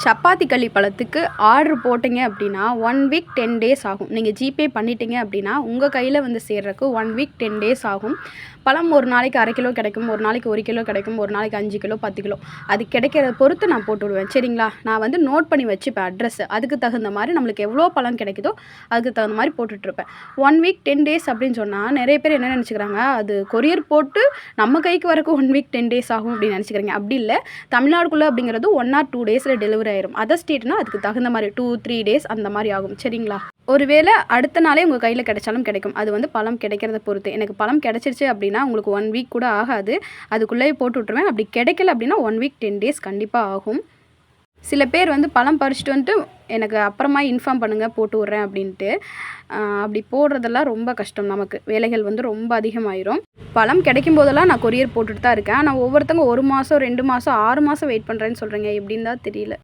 சப்பாத்தி களி பழத்துக்கு ஆர்டர் போட்டிங்க அப்படின்னா 1 வீக் 10 டேஸ் ஆகும். நீங்கள் ஜிபே பண்ணிட்டீங்க அப்படின்னா உங்கள் கையில் வந்து சேர்றதுக்கு 1 வீக் 10 டேஸ் ஆகும். பழம் ஒரு நாளைக்கு 1/2 கிலோ கிடைக்கும், ஒரு நாளைக்கு 1 கிலோ கிடைக்கும், ஒரு நாளைக்கு 5 கிலோ 10 கிலோ அது கிடைக்கிறத பொறுத்து நான் போட்டு விடுவேன். சரிங்களா? நான் வந்து நோட் பண்ணி வச்சுப்பேன் அட்ரஸ். அதுக்கு தகுந்த மாதிரி நம்மளுக்கு எவ்வளோ பழம் கிடைக்குதோ அதுக்கு தகுந்த மாதிரி போட்டுட்ருப்பேன். 1 வீக் 10 டேஸ் அப்படின்னு சொன்னால் நிறைய பேர் என்ன நினச்சிக்கிறாங்க, அது கொரியர் போட்டு நம்ம கைக்கு வரக்கு 1 வீக் 10 டேஸ் ஆகும் அப்படின்னு நினச்சிக்கிறீங்க. அப்படி இல்லை. தமிழ்நாடுக்குள்ளே அப்படிங்கிறது 1 or 2 டேஸில் டெலிவரி ஆயிரும். அதர் ஸ்டேட்னா அதுக்கு தகுந்த மாதிரி 2-3 டேஸ் அந்த மாதிரி ஆகும். சரிங்களா? ஒருவேளை அடுத்த நாளே உங்கள் கையில் கிடைச்சாலும் கிடைக்கும். அது வந்து பழம் கிடைக்கிறத பொறுத்து. எனக்கு பழம் கிடைச்சிருச்சு அப்படின்னா உங்களுக்கு 1 வீக் கூட ஆகாது. அதுக்குள்ளேயே போட்டு விட்ருவேன். அப்படி கிடைக்கல அப்படின்னா 1 வீக் 10 டேஸ் கண்டிப்பாக ஆகும். சில பேர் வந்து பழம் பறிச்சுட்டு வந்துட்டு எனக்கு அப்புறமா இன்ஃபார்ம் பண்ணுங்கள் போட்டு விட்றேன் அப்படின்ட்டு. அப்படி போடுறதெல்லாம் ரொம்ப கஷ்டம். நமக்கு வேலைகள் வந்து ரொம்ப அதிகமாயிரும். பழம் கிடைக்கும் போதெல்லாம் நான் கொரியர் போட்டுட்டு தான் இருக்கேன். ஆனால் ஒவ்வொருத்தவங்க 1 மாதம் 2 மாதம் 6 மாதம் வெயிட் பண்ணுறேன்னு சொல்கிறீங்க. எப்படின்னு தான் தெரியல.